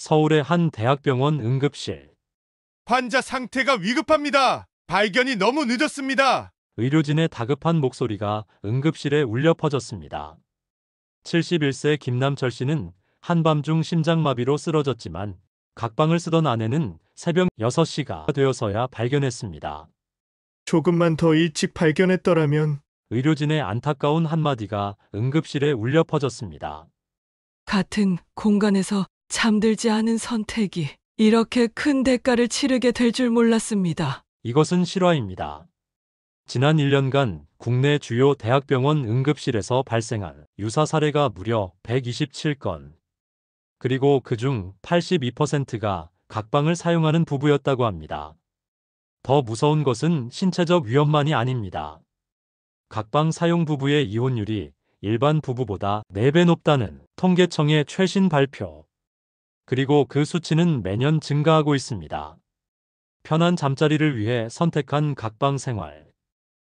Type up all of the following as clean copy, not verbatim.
서울의 한 대학병원 응급실. 환자 상태가 위급합니다. 발견이 너무 늦었습니다. 의료진의 다급한 목소리가 응급실에 울려 퍼졌습니다. 71세 김남철 씨는 한밤중 심장마비로 쓰러졌지만 각방을 쓰던 아내는 새벽 6시가 되어서야 발견했습니다. 조금만 더 일찍 발견했더라면. 의료진의 안타까운 한마디가 응급실에 울려 퍼졌습니다. 같은 공간에서 잠들지 않은 선택이 이렇게 큰 대가를 치르게 될 줄 몰랐습니다. 이것은 실화입니다. 지난 1년간 국내 주요 대학병원 응급실에서 발생한 유사 사례가 무려 127건. 그리고 그중 82%가 각방을 사용하는 부부였다고 합니다. 더 무서운 것은 신체적 위험만이 아닙니다. 각방 사용 부부의 이혼율이 일반 부부보다 4배 높다는 통계청의 최신 발표. 그리고 그 수치는 매년 증가하고 있습니다. 편한 잠자리를 위해 선택한 각방 생활.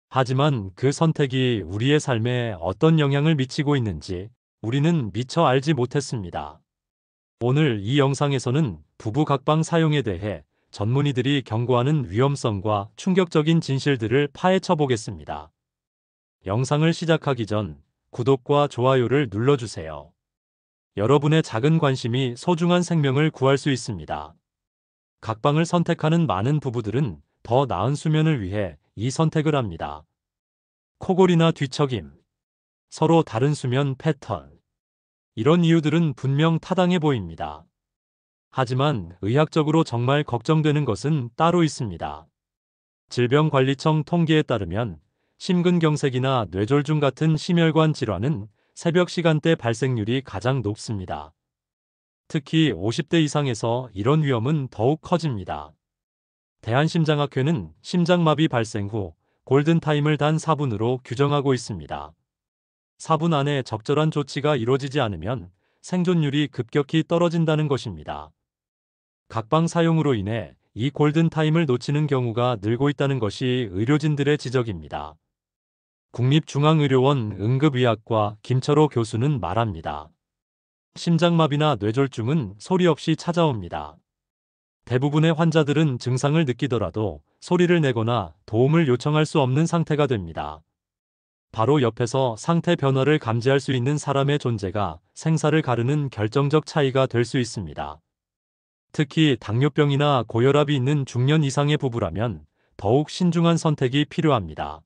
하지만 그 선택이 우리의 삶에 어떤 영향을 미치고 있는지 우리는 미처 알지 못했습니다. 오늘 이 영상에서는 부부 각방 사용에 대해 전문의들이 경고하는 위험성과 충격적인 진실들을 파헤쳐 보겠습니다. 영상을 시작하기 전 구독과 좋아요를 눌러주세요. 여러분의 작은 관심이 소중한 생명을 구할 수 있습니다. 각방을 선택하는 많은 부부들은 더 나은 수면을 위해 이 선택을 합니다. 코골이나 뒤척임, 서로 다른 수면 패턴. 이런 이유들은 분명 타당해 보입니다. 하지만 의학적으로 정말 걱정되는 것은 따로 있습니다. 질병관리청 통계에 따르면 심근경색이나 뇌졸중 같은 심혈관 질환은 새벽 시간대 발생률이 가장 높습니다. 특히 50대 이상에서 이런 위험은 더욱 커집니다. 대한심장학회는 심장마비 발생 후 골든타임을 단 4분으로 규정하고 있습니다. 4분 안에 적절한 조치가 이루어지지 않으면 생존율이 급격히 떨어진다는 것입니다. 각방 사용으로 인해 이 골든타임을 놓치는 경우가 늘고 있다는 것이 의료진들의 지적입니다. 국립중앙의료원 응급의학과 김철호 교수는 말합니다. 심장마비나 뇌졸중은 소리 없이 찾아옵니다. 대부분의 환자들은 증상을 느끼더라도 소리를 내거나 도움을 요청할 수 없는 상태가 됩니다. 바로 옆에서 상태 변화를 감지할 수 있는 사람의 존재가 생사를 가르는 결정적 차이가 될 수 있습니다. 특히 당뇨병이나 고혈압이 있는 중년 이상의 부부라면 더욱 신중한 선택이 필요합니다.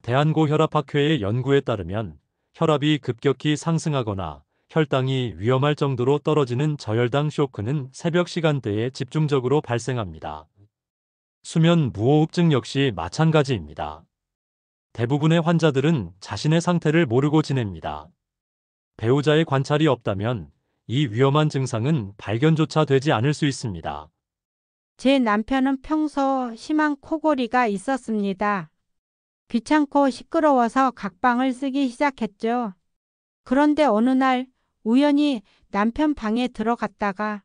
대한고혈압학회의 연구에 따르면 혈압이 급격히 상승하거나 혈당이 위험할 정도로 떨어지는 저혈당 쇼크는 새벽 시간대에 집중적으로 발생합니다. 수면 무호흡증 역시 마찬가지입니다. 대부분의 환자들은 자신의 상태를 모르고 지냅니다. 배우자의 관찰이 없다면 이 위험한 증상은 발견조차 되지 않을 수 있습니다. 제 남편은 평소 심한 코골이가 있었습니다. 귀찮고 시끄러워서 각방을 쓰기 시작했죠. 그런데 어느 날 우연히 남편 방에 들어갔다가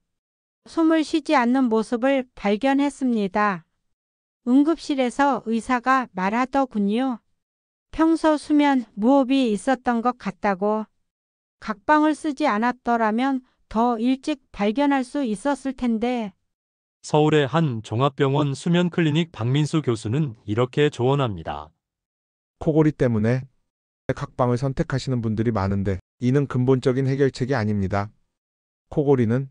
숨을 쉬지 않는 모습을 발견했습니다. 응급실에서 의사가 말하더군요. 평소 수면 무호흡이 있었던 것 같다고. 각방을 쓰지 않았더라면 더 일찍 발견할 수 있었을 텐데. 서울의 한 종합병원 수면클리닉 박민수 교수는 이렇게 조언합니다. 코골이 때문에 각방을 선택하시는 분들이 많은데 이는 근본적인 해결책이 아닙니다. 코골이는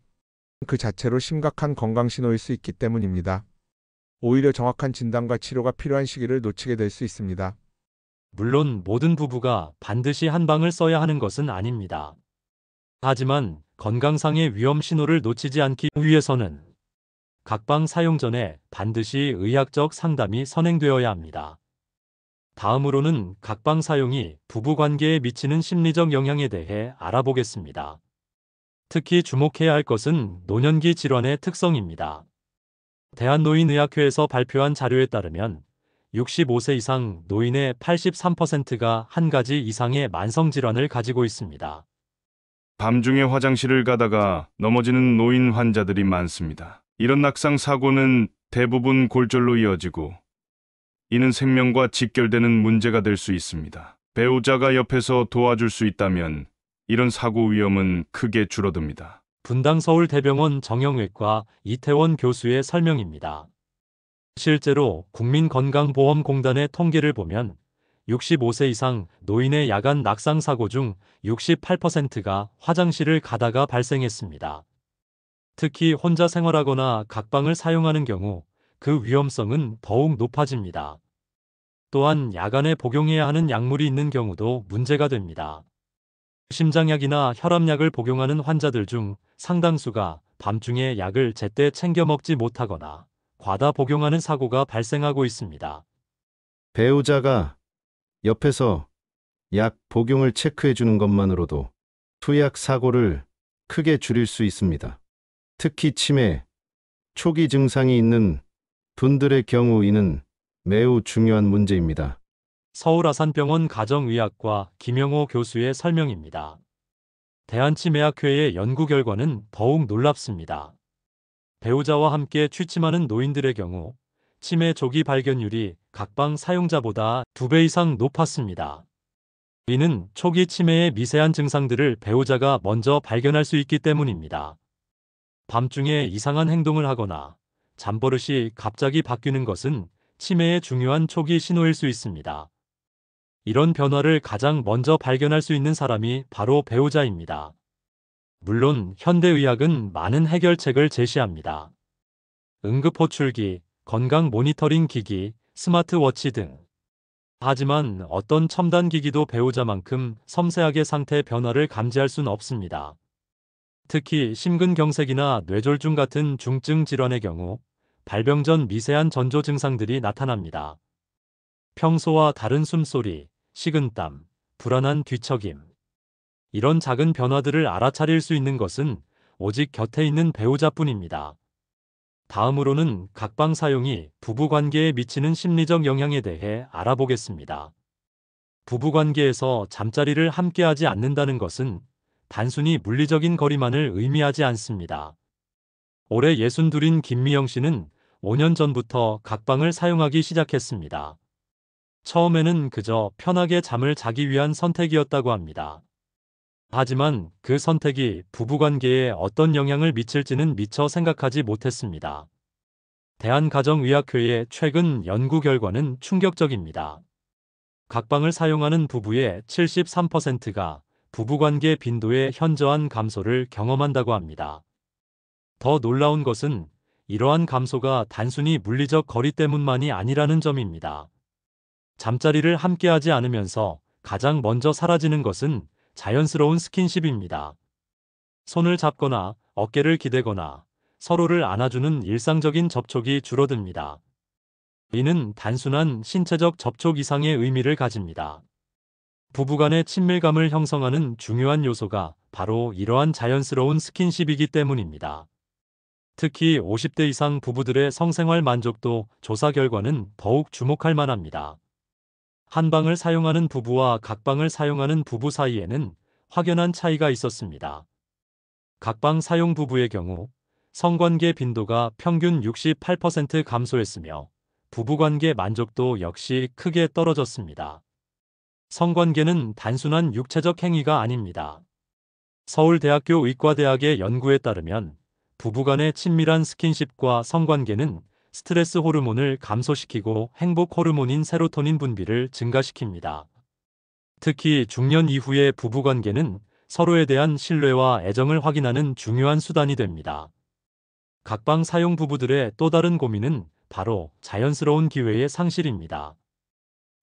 그 자체로 심각한 건강 신호일 수 있기 때문입니다. 오히려 정확한 진단과 치료가 필요한 시기를 놓치게 될 수 있습니다. 물론 모든 부부가 반드시 한 방을 써야 하는 것은 아닙니다. 하지만 건강상의 위험 신호를 놓치지 않기 위해서는 각방 사용 전에 반드시 의학적 상담이 선행되어야 합니다. 다음으로는 각방 사용이 부부 관계에 미치는 심리적 영향에 대해 알아보겠습니다. 특히 주목해야 할 것은 노년기 질환의 특성입니다. 대한노인의학회에서 발표한 자료에 따르면 65세 이상 노인의 83%가 한 가지 이상의 만성질환을 가지고 있습니다. 밤중에 화장실을 가다가 넘어지는 노인 환자들이 많습니다. 이런 낙상 사고는 대부분 골절로 이어지고 이는 생명과 직결되는 문제가 될 수 있습니다. 배우자가 옆에서 도와줄 수 있다면 이런 사고 위험은 크게 줄어듭니다. 분당 서울대병원 정형외과 이태원 교수의 설명입니다. 실제로 국민건강보험공단의 통계를 보면 65세 이상 노인의 야간 낙상 사고 중 68%가 화장실을 가다가 발생했습니다. 특히 혼자 생활하거나 각방을 사용하는 경우 그 위험성은 더욱 높아집니다. 또한 야간에 복용해야 하는 약물이 있는 경우도 문제가 됩니다. 심장약이나 혈압약을 복용하는 환자들 중 상당수가 밤중에 약을 제때 챙겨 먹지 못하거나 과다 복용하는 사고가 발생하고 있습니다. 배우자가 옆에서 약 복용을 체크해 주는 것만으로도 투약 사고를 크게 줄일 수 있습니다. 특히 치매, 초기 증상이 있는 분들의 경우 이는 매우 중요한 문제입니다. 서울아산병원 가정의학과 김영호 교수의 설명입니다. 대한치매학회의 연구 결과는 더욱 놀랍습니다. 배우자와 함께 취침하는 노인들의 경우 치매 조기 발견율이 각방 사용자보다 2배 이상 높았습니다. 이는 초기 치매의 미세한 증상들을 배우자가 먼저 발견할 수 있기 때문입니다. 밤중에 이상한 행동을 하거나 잠버릇이 갑자기 바뀌는 것은 치매의 중요한 초기 신호일 수 있습니다. 이런 변화를 가장 먼저 발견할 수 있는 사람이 바로 배우자입니다. 물론 현대의학은 많은 해결책을 제시합니다. 응급호출기, 건강 모니터링 기기, 스마트워치 등. 하지만 어떤 첨단 기기도 배우자만큼 섬세하게 상태 변화를 감지할 수는 없습니다. 특히 심근경색이나 뇌졸중 같은 중증 질환의 경우 발병 전 미세한 전조 증상들이 나타납니다. 평소와 다른 숨소리, 식은땀, 불안한 뒤척임. 이런 작은 변화들을 알아차릴 수 있는 것은 오직 곁에 있는 배우자뿐입니다. 다음으로는 각방 사용이 부부관계에 미치는 심리적 영향에 대해 알아보겠습니다. 부부관계에서 잠자리를 함께하지 않는다는 것은 단순히 물리적인 거리만을 의미하지 않습니다. 올해 62인 김미영 씨는 5년 전부터 각방을 사용하기 시작했습니다. 처음에는 그저 편하게 잠을 자기 위한 선택이었다고 합니다. 하지만 그 선택이 부부관계에 어떤 영향을 미칠지는 미처 생각하지 못했습니다. 대한가정의학회의 최근 연구 결과는 충격적입니다. 각방을 사용하는 부부의 73%가 부부관계 빈도의 현저한 감소를 경험한다고 합니다. 더 놀라운 것은 이러한 감소가 단순히 물리적 거리 때문만이 아니라는 점입니다. 잠자리를 함께하지 않으면서 가장 먼저 사라지는 것은 자연스러운 스킨십입니다. 손을 잡거나 어깨를 기대거나 서로를 안아주는 일상적인 접촉이 줄어듭니다. 이는 단순한 신체적 접촉 이상의 의미를 가집니다. 부부간의 친밀감을 형성하는 중요한 요소가 바로 이러한 자연스러운 스킨십이기 때문입니다. 특히 50대 이상 부부들의 성생활 만족도 조사 결과는 더욱 주목할 만합니다. 한방을 사용하는 부부와 각방을 사용하는 부부 사이에는 확연한 차이가 있었습니다. 각방 사용 부부의 경우 성관계 빈도가 평균 68% 감소했으며 부부관계 만족도 역시 크게 떨어졌습니다. 성관계는 단순한 육체적 행위가 아닙니다. 서울대학교 의과대학의 연구에 따르면 부부간의 친밀한 스킨십과 성관계는 스트레스 호르몬을 감소시키고 행복 호르몬인 세로토닌 분비를 증가시킵니다. 특히 중년 이후의 부부관계는 서로에 대한 신뢰와 애정을 확인하는 중요한 수단이 됩니다. 각방 사용 부부들의 또 다른 고민은 바로 자연스러운 기회의 상실입니다.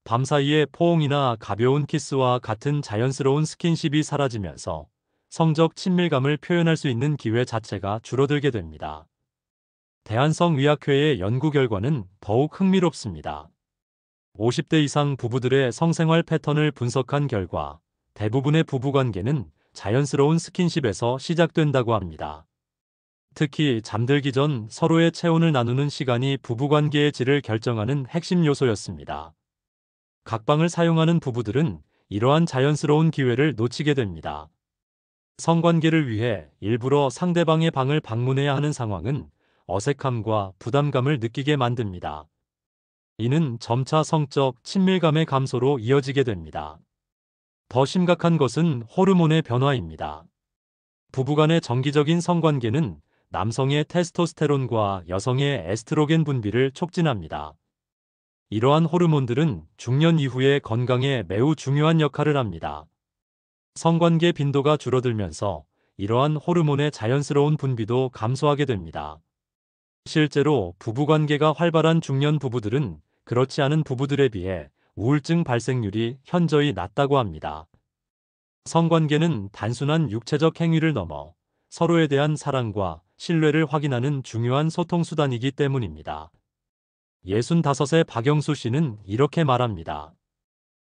밤사이에 포옹이나 가벼운 키스와 같은 자연스러운 스킨십이 사라지면서 성적 친밀감을 표현할 수 있는 기회 자체가 줄어들게 됩니다. 대한성의학회의 연구 결과는 더욱 흥미롭습니다. 50대 이상 부부들의 성생활 패턴을 분석한 결과 대부분의 부부관계는 자연스러운 스킨십에서 시작된다고 합니다. 특히 잠들기 전 서로의 체온을 나누는 시간이 부부관계의 질을 결정하는 핵심 요소였습니다. 각방을 사용하는 부부들은 이러한 자연스러운 기회를 놓치게 됩니다. 성관계를 위해 일부러 상대방의 방을 방문해야 하는 상황은 어색함과 부담감을 느끼게 만듭니다. 이는 점차 성적 친밀감의 감소로 이어지게 됩니다. 더 심각한 것은 호르몬의 변화입니다. 부부간의 정기적인 성관계는 남성의 테스토스테론과 여성의 에스트로겐 분비를 촉진합니다. 이러한 호르몬들은 중년 이후의 건강에 매우 중요한 역할을 합니다. 성관계 빈도가 줄어들면서 이러한 호르몬의 자연스러운 분비도 감소하게 됩니다. 실제로 부부관계가 활발한 중년 부부들은 그렇지 않은 부부들에 비해 우울증 발생률이 현저히 낮다고 합니다. 성관계는 단순한 육체적 행위를 넘어 서로에 대한 사랑과 신뢰를 확인하는 중요한 소통 수단이기 때문입니다. 65세 박영수 씨는 이렇게 말합니다.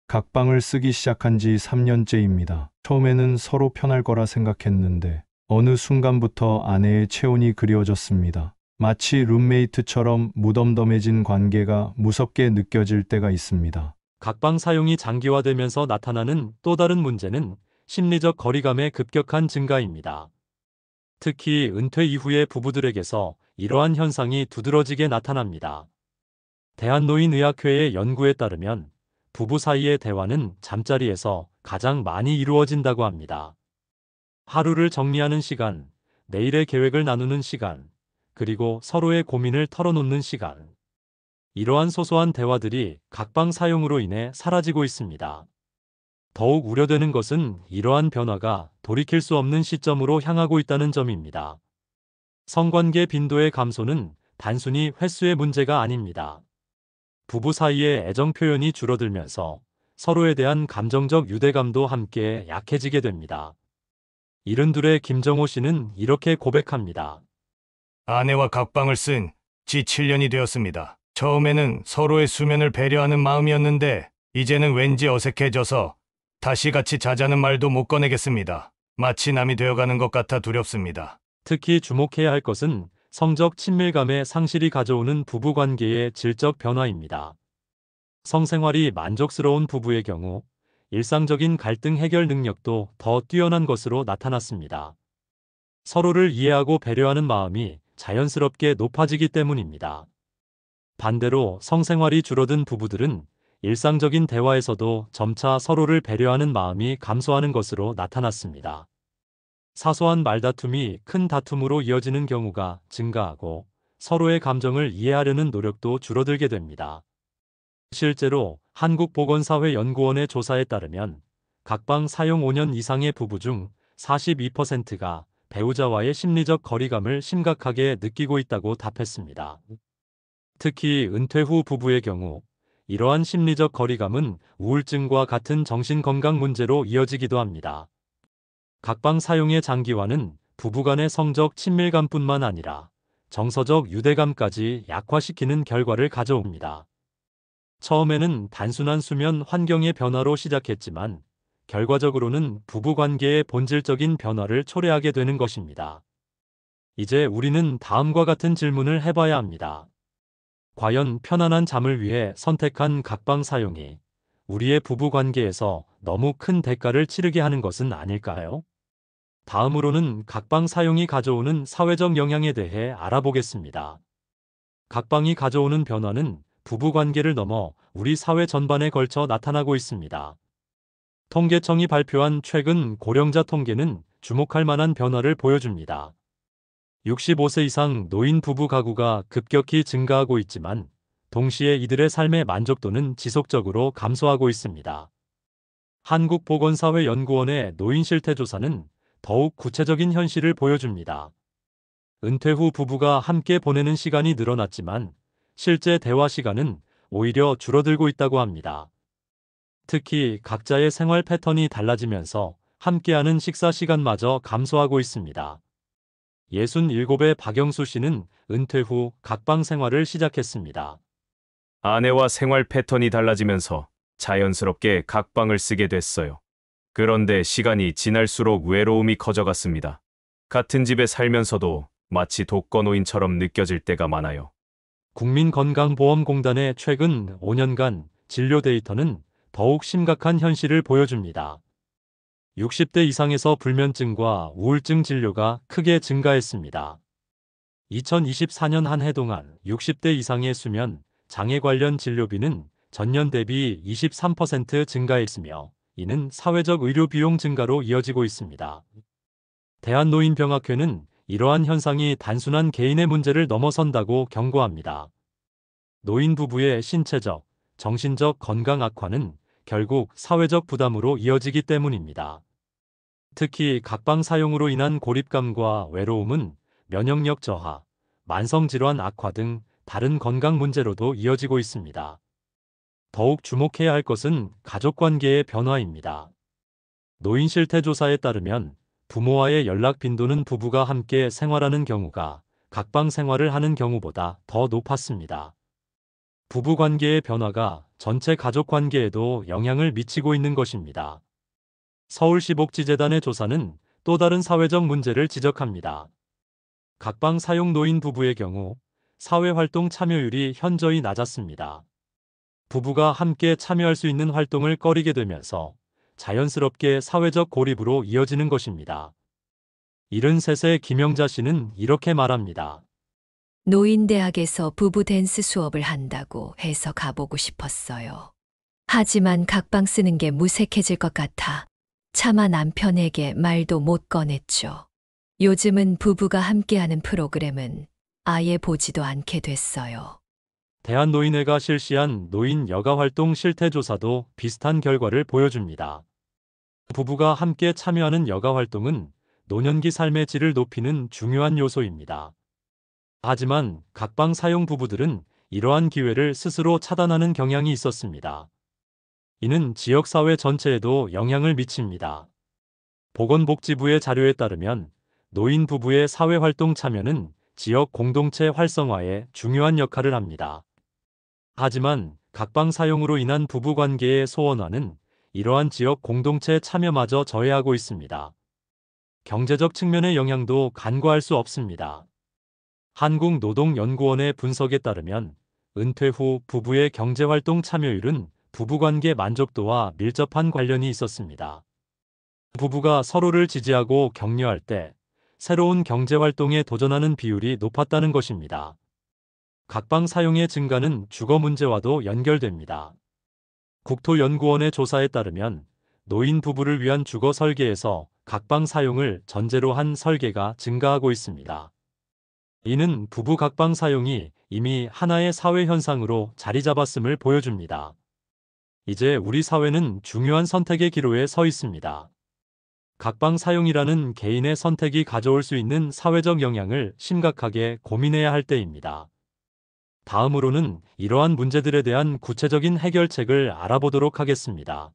각방을 쓰기 시작한 지 3년째입니다. 처음에는 서로 편할 거라 생각했는데 어느 순간부터 아내의 체온이 그리워졌습니다. 마치 룸메이트처럼 무덤덤해진 관계가 무섭게 느껴질 때가 있습니다. 각방 사용이 장기화되면서 나타나는 또 다른 문제는 심리적 거리감의 급격한 증가입니다. 특히 은퇴 이후의 부부들에게서 이러한 현상이 두드러지게 나타납니다. 대한노인의학회의 연구에 따르면 부부 사이의 대화는 잠자리에서 가장 많이 이루어진다고 합니다. 하루를 정리하는 시간, 내일의 계획을 나누는 시간, 그리고 서로의 고민을 털어놓는 시간. 이러한 소소한 대화들이 각방 사용으로 인해 사라지고 있습니다. 더욱 우려되는 것은 이러한 변화가 돌이킬 수 없는 시점으로 향하고 있다는 점입니다. 성관계 빈도의 감소는 단순히 횟수의 문제가 아닙니다. 부부 사이의 애정 표현이 줄어들면서 서로에 대한 감정적 유대감도 함께 약해지게 됩니다. 72의 김정호 씨는 이렇게 고백합니다. 아내와 각방을 쓴 지 7년이 되었습니다. 처음에는 서로의 수면을 배려하는 마음이었는데 이제는 왠지 어색해져서 다시 같이 자자는 말도 못 꺼내겠습니다. 마치 남이 되어가는 것 같아 두렵습니다. 특히 주목해야 할 것은 성적 친밀감의 상실이 가져오는 부부관계의 질적 변화입니다. 성생활이 만족스러운 부부의 경우 일상적인 갈등 해결 능력도 더 뛰어난 것으로 나타났습니다. 서로를 이해하고 배려하는 마음이 자연스럽게 높아지기 때문입니다. 반대로 성생활이 줄어든 부부들은 일상적인 대화에서도 점차 서로를 배려하는 마음이 감소하는 것으로 나타났습니다. 사소한 말다툼이 큰 다툼으로 이어지는 경우가 증가하고 서로의 감정을 이해하려는 노력도 줄어들게 됩니다. 실제로 한국보건사회연구원의 조사에 따르면 각방 사용 5년 이상의 부부 중 42%가 배우자와의 심리적 거리감을 심각하게 느끼고 있다고 답했습니다. 특히 은퇴 후 부부의 경우 이러한 심리적 거리감은 우울증과 같은 정신건강 문제로 이어지기도 합니다. 각방 사용의 장기화는 부부간의 성적 친밀감뿐만 아니라 정서적 유대감까지 약화시키는 결과를 가져옵니다. 처음에는 단순한 수면 환경의 변화로 시작했지만 결과적으로는 부부관계의 본질적인 변화를 초래하게 되는 것입니다. 이제 우리는 다음과 같은 질문을 해봐야 합니다. 과연 편안한 잠을 위해 선택한 각방 사용이 우리의 부부관계에서 너무 큰 대가를 치르게 하는 것은 아닐까요? 다음으로는 각방 사용이 가져오는 사회적 영향에 대해 알아보겠습니다. 각방이 가져오는 변화는 부부관계를 넘어 우리 사회 전반에 걸쳐 나타나고 있습니다. 통계청이 발표한 최근 고령자 통계는 주목할 만한 변화를 보여줍니다. 65세 이상 노인 부부 가구가 급격히 증가하고 있지만 동시에 이들의 삶의 만족도는 지속적으로 감소하고 있습니다. 한국보건사회연구원의 노인 실태조사는 더욱 구체적인 현실을 보여줍니다. 은퇴 후 부부가 함께 보내는 시간이 늘어났지만 실제 대화 시간은 오히려 줄어들고 있다고 합니다. 특히 각자의 생활 패턴이 달라지면서 함께하는 식사 시간마저 감소하고 있습니다. 67의 박영수 씨는 은퇴 후 각방 생활을 시작했습니다. 아내와 생활 패턴이 달라지면서 자연스럽게 각방을 쓰게 됐어요. 그런데 시간이 지날수록 외로움이 커져갔습니다. 같은 집에 살면서도 마치 독거노인처럼 느껴질 때가 많아요. 국민건강보험공단의 최근 5년간 진료 데이터는 더욱 심각한 현실을 보여줍니다. 60대 이상에서 불면증과 우울증 진료가 크게 증가했습니다. 2024년 한 해 동안 60대 이상의 수면, 장애 관련 진료비는 전년 대비 23% 증가했으며 이는 사회적 의료 비용 증가로 이어지고 있습니다. 대한노인병학회는 이러한 현상이 단순한 개인의 문제를 넘어선다고 경고합니다. 노인 부부의 신체적, 정신적 건강 악화는 결국 사회적 부담으로 이어지기 때문입니다. 특히 각방 사용으로 인한 고립감과 외로움은 면역력 저하, 만성질환 악화 등 다른 건강 문제로도 이어지고 있습니다. 더욱 주목해야 할 것은 가족관계의 변화입니다. 노인 실태 조사에 따르면 부모와의 연락 빈도는 부부가 함께 생활하는 경우가 각방 생활을 하는 경우보다 더 높았습니다. 부부 관계의 변화가 전체 가족 관계에도 영향을 미치고 있는 것입니다. 서울시복지재단의 조사는 또 다른 사회적 문제를 지적합니다. 각방 사용 노인 부부의 경우 사회활동 참여율이 현저히 낮았습니다. 부부가 함께 참여할 수 있는 활동을 꺼리게 되면서 자연스럽게 사회적 고립으로 이어지는 것입니다. 73세 김영자 씨는 이렇게 말합니다. 노인대학에서 부부 댄스 수업을 한다고 해서 가보고 싶었어요. 하지만 각방 쓰는 게 무색해질 것 같아 차마 남편에게 말도 못 꺼냈죠. 요즘은 부부가 함께하는 프로그램은 아예 보지도 않게 됐어요. 대한노인회가 실시한 노인 여가활동 실태조사도 비슷한 결과를 보여줍니다. 부부가 함께 참여하는 여가활동은 노년기 삶의 질을 높이는 중요한 요소입니다. 하지만 각방 사용 부부들은 이러한 기회를 스스로 차단하는 경향이 있었습니다. 이는 지역사회 전체에도 영향을 미칩니다. 보건복지부의 자료에 따르면 노인 부부의 사회활동 참여는 지역 공동체 활성화에 중요한 역할을 합니다. 하지만 각방 사용으로 인한 부부관계의 소원화는 이러한 지역 공동체 참여마저 저해하고 있습니다. 경제적 측면의 영향도 간과할 수 없습니다. 한국노동연구원의 분석에 따르면 은퇴 후 부부의 경제활동 참여율은 부부관계 만족도와 밀접한 관련이 있었습니다. 부부가 서로를 지지하고 격려할 때 새로운 경제활동에 도전하는 비율이 높았다는 것입니다. 각방 사용의 증가는 주거 문제와도 연결됩니다. 국토연구원의 조사에 따르면 노인 부부를 위한 주거 설계에서 각방 사용을 전제로 한 설계가 증가하고 있습니다. 이는 부부 각방 사용이 이미 하나의 사회 현상으로 자리 잡았음을 보여줍니다. 이제 우리 사회는 중요한 선택의 기로에 서 있습니다. 각방 사용이라는 개인의 선택이 가져올 수 있는 사회적 영향을 심각하게 고민해야 할 때입니다. 다음으로는 이러한 문제들에 대한 구체적인 해결책을 알아보도록 하겠습니다.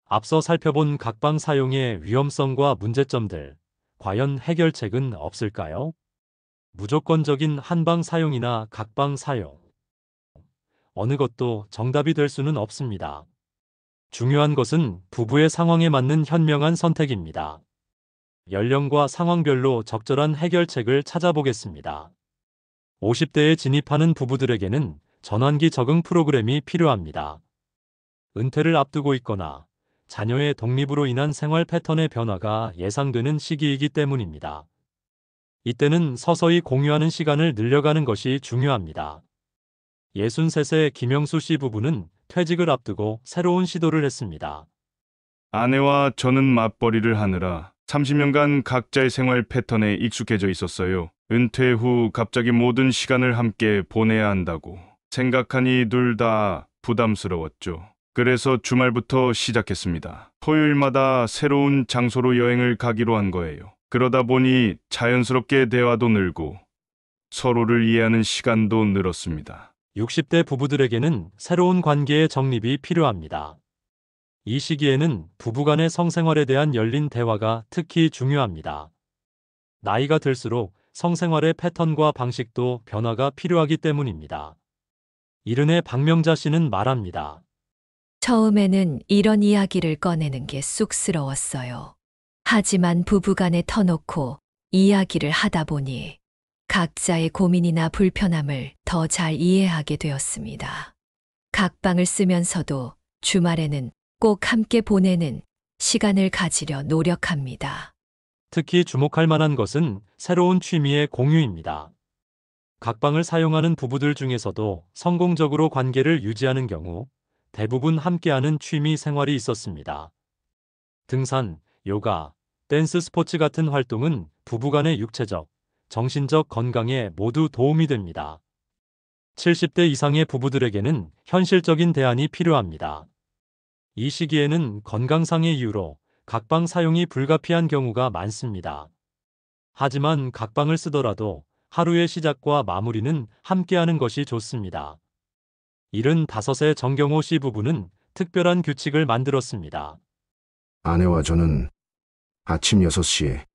앞서 살펴본 각방 사용의 위험성과 문제점들, 과연 해결책은 없을까요? 무조건적인 한방 사용이나 각방 사용. 어느 것도 정답이 될 수는 없습니다. 중요한 것은 부부의 상황에 맞는 현명한 선택입니다. 연령과 상황별로 적절한 해결책을 찾아보겠습니다. 50대에 진입하는 부부들에게는 전환기 적응 프로그램이 필요합니다. 은퇴를 앞두고 있거나 자녀의 독립으로 인한 생활 패턴의 변화가 예상되는 시기이기 때문입니다. 이때는 서서히 공유하는 시간을 늘려가는 것이 중요합니다. 63세 김영수 씨 부부는 퇴직을 앞두고 새로운 시도를 했습니다. 아내와 저는 맞벌이를 하느라 30년간 각자의 생활 패턴에 익숙해져 있었어요. 은퇴 후 갑자기 모든 시간을 함께 보내야 한다고 생각하니 둘 다 부담스러웠죠. 그래서 주말부터 시작했습니다. 토요일마다 새로운 장소로 여행을 가기로 한 거예요. 그러다 보니 자연스럽게 대화도 늘고 서로를 이해하는 시간도 늘었습니다. 60대 부부들에게는 새로운 관계의 정립이 필요합니다. 이 시기에는 부부간의 성생활에 대한 열린 대화가 특히 중요합니다. 나이가 들수록 성생활의 패턴과 방식도 변화가 필요하기 때문입니다. 이른의 박명자 씨는 말합니다. 처음에는 이런 이야기를 꺼내는 게 쑥스러웠어요. 하지만 부부간에 터놓고 이야기를 하다 보니 각자의 고민이나 불편함을 더 잘 이해하게 되었습니다. 각방을 쓰면서도 주말에는 꼭 함께 보내는 시간을 가지려 노력합니다. 특히 주목할 만한 것은 새로운 취미의 공유입니다. 각방을 사용하는 부부들 중에서도 성공적으로 관계를 유지하는 경우 대부분 함께하는 취미 생활이 있었습니다. 등산, 요가, 댄스 스포츠 같은 활동은 부부간의 육체적, 정신적 건강에 모두 도움이 됩니다. 70대 이상의 부부들에게는 현실적인 대안이 필요합니다. 이 시기에는 건강상의 이유로 각방 사용이 불가피한 경우가 많습니다. 하지만 각방을 쓰더라도 하루의 시작과 마무리는 함께하는 것이 좋습니다. 75세 정경호 씨 부부는 특별한 규칙을 만들었습니다. 아내와 저는 아침 6시에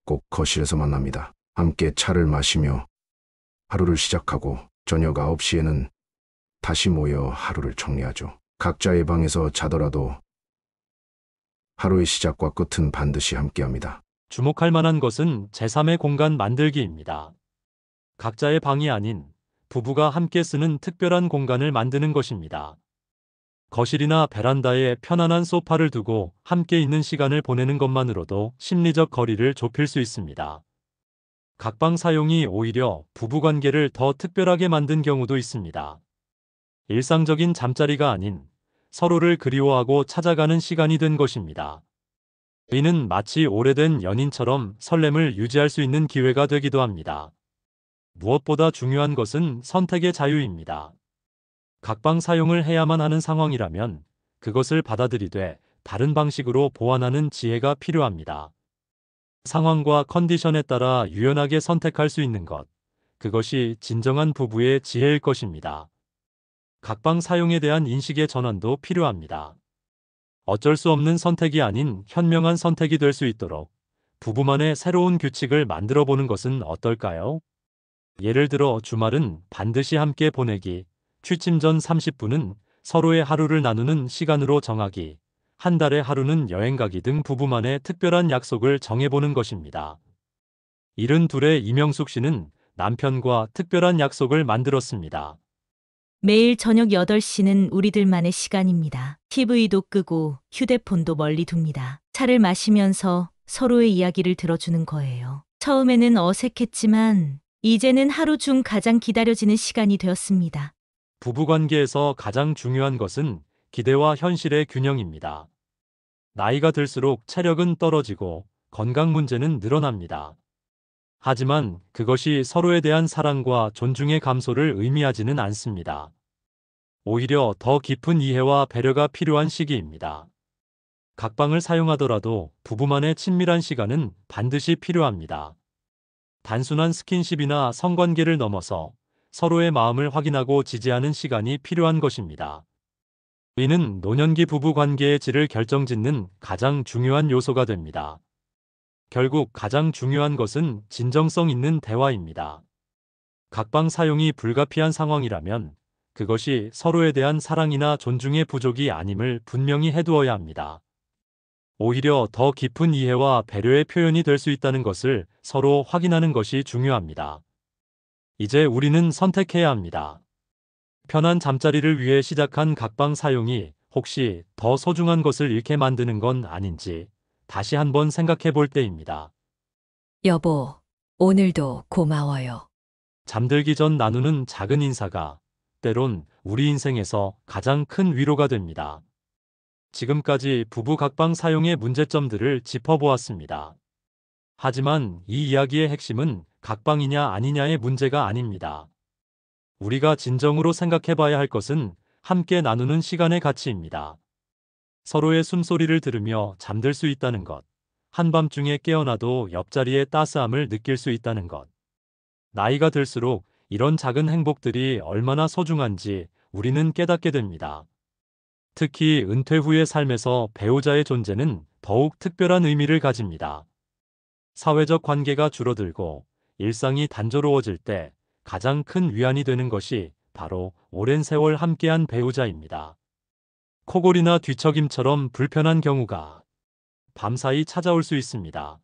꼭 거실에서 만납니다. 함께 차를 마시며 하루를 시작하고 저녁 9시에는 다시 모여 하루를 정리하죠. 각자의 방에서 자더라도 하루의 시작과 끝은 반드시 함께합니다. 주목할 만한 것은 제3의 공간 만들기입니다. 각자의 방이 아닌 부부가 함께 쓰는 특별한 공간을 만드는 것입니다. 거실이나 베란다에 편안한 소파를 두고 함께 있는 시간을 보내는 것만으로도 심리적 거리를 좁힐 수 있습니다. 각방 사용이 오히려 부부관계를 더 특별하게 만든 경우도 있습니다. 일상적인 잠자리가 아닌 서로를 그리워하고 찾아가는 시간이 된 것입니다. 이는 마치 오래된 연인처럼 설렘을 유지할 수 있는 기회가 되기도 합니다. 무엇보다 중요한 것은 선택의 자유입니다. 각방 사용을 해야만 하는 상황이라면 그것을 받아들이되 다른 방식으로 보완하는 지혜가 필요합니다. 상황과 컨디션에 따라 유연하게 선택할 수 있는 것, 그것이 진정한 부부의 지혜일 것입니다. 각방 사용에 대한 인식의 전환도 필요합니다. 어쩔 수 없는 선택이 아닌 현명한 선택이 될 수 있도록 부부만의 새로운 규칙을 만들어 보는 것은 어떨까요? 예를 들어 주말은 반드시 함께 보내기, 취침 전 30분은 서로의 하루를 나누는 시간으로 정하기, 한 달에 하루는 여행 가기 등 부부만의 특별한 약속을 정해보는 것입니다. 72의 이명숙 씨는 남편과 특별한 약속을 만들었습니다. 매일 저녁 8시는 우리들만의 시간입니다. TV도 끄고 휴대폰도 멀리 둡니다. 차를 마시면서 서로의 이야기를 들어주는 거예요. 처음에는 어색했지만 이제는 하루 중 가장 기다려지는 시간이 되었습니다. 부부관계에서 가장 중요한 것은 기대와 현실의 균형입니다. 나이가 들수록 체력은 떨어지고 건강 문제는 늘어납니다. 하지만 그것이 서로에 대한 사랑과 존중의 감소를 의미하지는 않습니다. 오히려 더 깊은 이해와 배려가 필요한 시기입니다. 각방을 사용하더라도 부부만의 친밀한 시간은 반드시 필요합니다. 단순한 스킨십이나 성관계를 넘어서 서로의 마음을 확인하고 지지하는 시간이 필요한 것입니다. 이는 노년기 부부 관계의 질을 결정짓는 가장 중요한 요소가 됩니다. 결국 가장 중요한 것은 진정성 있는 대화입니다. 각방 사용이 불가피한 상황이라면 그것이 서로에 대한 사랑이나 존중의 부족이 아님을 분명히 해두어야 합니다. 오히려 더 깊은 이해와 배려의 표현이 될 수 있다는 것을 서로 확인하는 것이 중요합니다. 이제 우리는 선택해야 합니다. 편한 잠자리를 위해 시작한 각방 사용이 혹시 더 소중한 것을 잃게 만드는 건 아닌지 다시 한번 생각해 볼 때입니다. 여보, 오늘도 고마워요. 잠들기 전 나누는 작은 인사가 때론 우리 인생에서 가장 큰 위로가 됩니다. 지금까지 부부 각방 사용의 문제점들을 짚어보았습니다. 하지만 이 이야기의 핵심은 각방이냐 아니냐의 문제가 아닙니다. 우리가 진정으로 생각해 봐야 할 것은 함께 나누는 시간의 가치입니다. 서로의 숨소리를 들으며 잠들 수 있다는 것, 한밤중에 깨어나도 옆자리의 따스함을 느낄 수 있다는 것. 나이가 들수록 이런 작은 행복들이 얼마나 소중한지 우리는 깨닫게 됩니다. 특히 은퇴 후의 삶에서 배우자의 존재는 더욱 특별한 의미를 가집니다. 사회적 관계가 줄어들고 일상이 단조로워질 때 가장 큰 위안이 되는 것이 바로 오랜 세월 함께한 배우자입니다. 코골이나 뒤척임처럼 불편한 경우가 밤사이 찾아올 수 있습니다.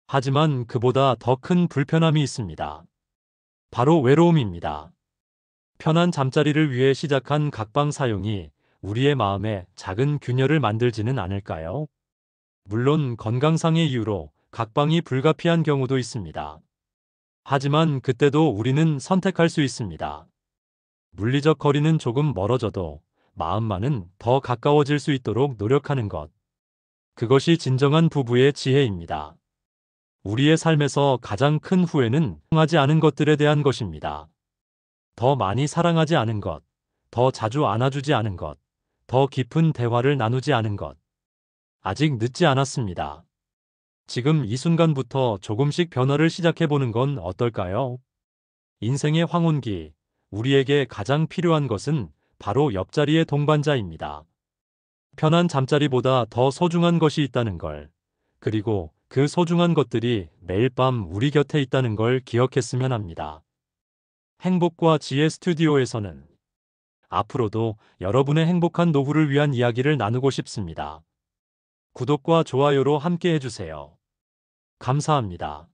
하지만 그보다 더 큰 불편함이 있습니다. 바로 외로움입니다. 편한 잠자리를 위해 시작한 각방 사용이 우리의 마음에 작은 균열을 만들지는 않을까요? 물론 건강상의 이유로 각방이 불가피한 경우도 있습니다. 하지만 그때도 우리는 선택할 수 있습니다. 물리적 거리는 조금 멀어져도 마음만은 더 가까워질 수 있도록 노력하는 것. 그것이 진정한 부부의 지혜입니다. 우리의 삶에서 가장 큰 후회는 사랑하지 않은 것들에 대한 것입니다. 더 많이 사랑하지 않은 것, 더 자주 안아주지 않은 것, 더 깊은 대화를 나누지 않은 것. 아직 늦지 않았습니다. 지금 이 순간부터 조금씩 변화를 시작해보는 건 어떨까요? 인생의 황혼기, 우리에게 가장 필요한 것은 바로 옆자리의 동반자입니다. 편한 잠자리보다 더 소중한 것이 있다는 걸, 그리고 그 소중한 것들이 매일 밤 우리 곁에 있다는 걸 기억했으면 합니다. 행복과 지혜 스튜디오에서는 앞으로도 여러분의 행복한 노후를 위한 이야기를 나누고 싶습니다. 구독과 좋아요로 함께 해주세요. 감사합니다.